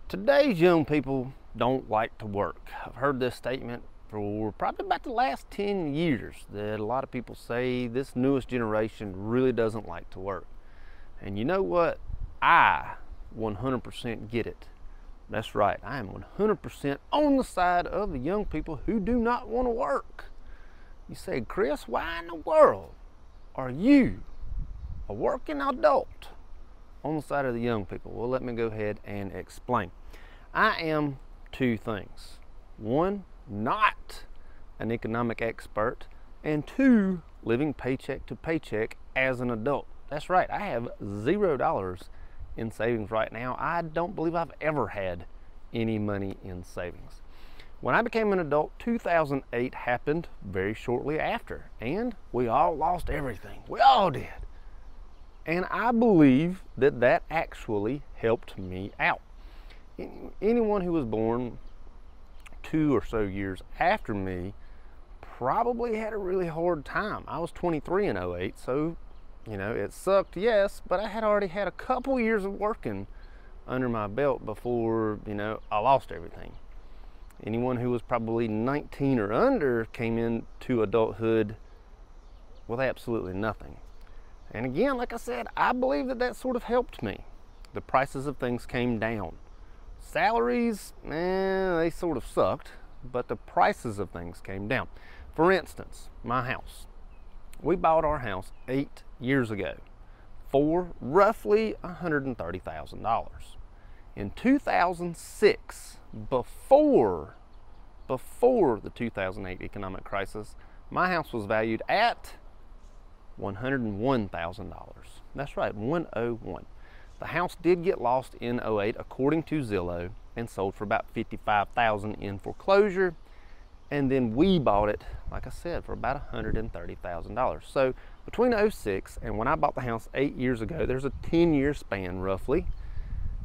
Today's young people don't like to work. I've heard this statement for probably about the last 10 years that a lot of people say this newest generation really doesn't like to work. And you know what? I 100% get it. That's right, I am 100% on the side of the young people who do not want to work. You say, Chris, why in the world are you, a working adult, on the side of the young people? Well, let me go ahead and explain. I am two things. One, not an economic expert, and two, living paycheck to paycheck as an adult. That's right, I have $0 in savings right now. I don't believe I've ever had any money in savings. When I became an adult, 2008 happened very shortly after, and we all lost everything. We all did. And I believe that that actually helped me out. Anyone who was born 2 or so years after me probably had a really hard time. I was 23 in 08, so it sucked, yes, but I had already had a couple years of working under my belt before, I lost everything. Anyone who was probably 19 or under came into adulthood with absolutely nothing. And again, like I said, I believe that sort of helped me. The prices of things came down. Salaries, they sort of sucked, but the prices of things came down. For instance, my house. We bought our house 8 years ago for roughly $130,000. In 2006, before the 2008 economic crisis, my house was valued at $101,000. That's right, 101. The house did get lost in 08 according to Zillow and sold for about $55,000 in foreclosure, and then we bought it, like I said, for about $130,000. So between 06 and when I bought the house 8 years ago, there's a 10-year span roughly.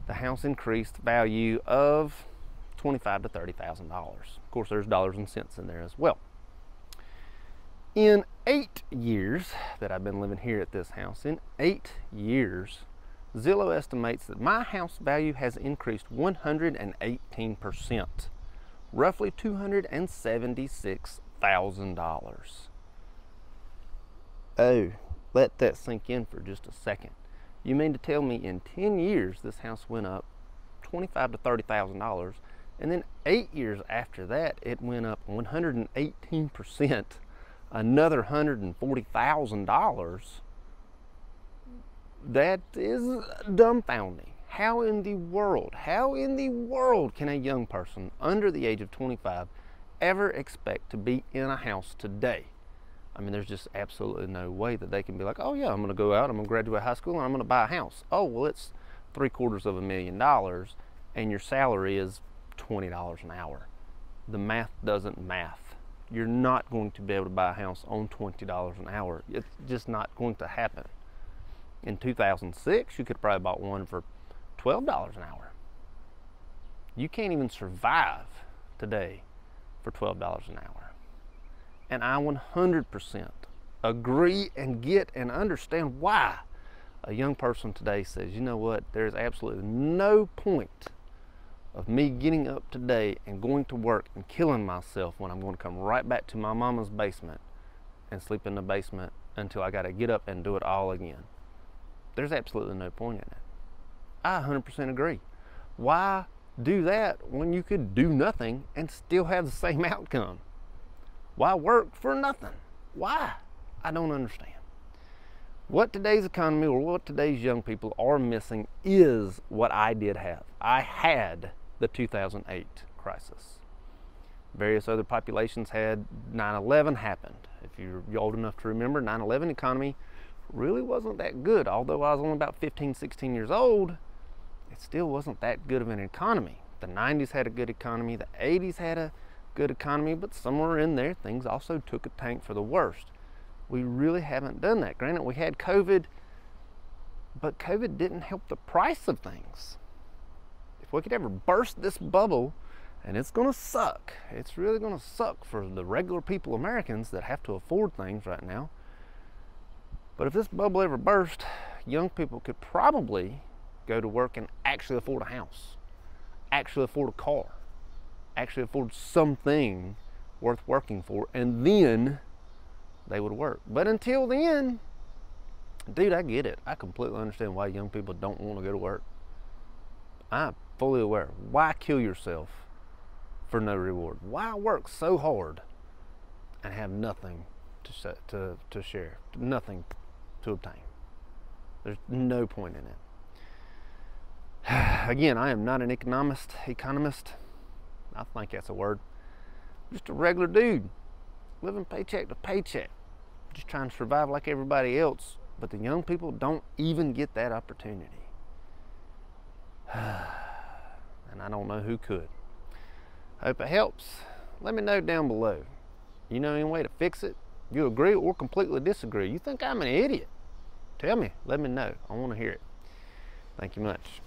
The house increased value of $25,000 to $30,000. Of course, there's dollars and cents in there as well. In 8 years that I've been living here at this house, in 8 years, Zillow estimates that my house value has increased 118%, roughly $276,000. Oh, let that sink in for just a second. You mean to tell me in 10 years this house went up $25,000 to $30,000, and then 8 years after that it went up 118%, another $140,000? That is dumbfounding. How in the world can a young person under the age of 25 ever expect to be in a house today? I mean, there's just absolutely no way that they can be like, oh yeah, I'm going to go out, I'm going to graduate high school, and I'm going to buy a house. Oh, well, it's $750,000 and your salary is $20 an hour. The math doesn't math. You're not going to be able to buy a house on $20 an hour. It's just not going to happen. In 2006, you could probably bought one for $12 an hour. You can't even survive today for $12 an hour. And I 100% agree and get and understand why a young person today says, you know what, there's absolutely no point of me getting up today and going to work and killing myself when I'm going to come right back to my mama's basement and sleep in the basement until I got to get up and do it all again. There's absolutely no point in it. I 100% agree. Why do that when you could do nothing and still have the same outcome? Why work for nothing? Why? I don't understand. What today's economy or what today's young people are missing is what I did have. I had the 2008 crisis. Various other populations had 9/11 happened. If you're old enough to remember, 9/11 economy really wasn't that good. Although I was only about 15, 16 years old, it still wasn't that good of an economy. The 90s had a good economy, the 80s had a good economy, but somewhere in there things also took a tank for the worst. We really haven't done that. Granted, we had COVID, but COVID didn't help the price of things. If we could ever burst this bubble, and it's gonna suck, it's really gonna suck for the regular people, Americans, that have to afford things right now. But if this bubble ever burst, young people could probably go to work and actually afford a house. actually afford a car, actually afford something worth working for, and then they would work. But until then, dude, I get it. I completely understand why young people don't want to go to work. I'm fully aware. Why kill yourself for no reward? Why work so hard and have nothing to share, nothing to obtain? There's no point in it. Again, I am not an economist. I think that's a word. Just a regular dude, living paycheck to paycheck, just trying to survive like everybody else. But the young people don't even get that opportunity. And I don't know who could. Hope it helps. Let me know down below. You know any way to fix it? You agree or completely disagree? You think I'm an idiot? Tell me. Let me know. I want to hear it. Thank you much.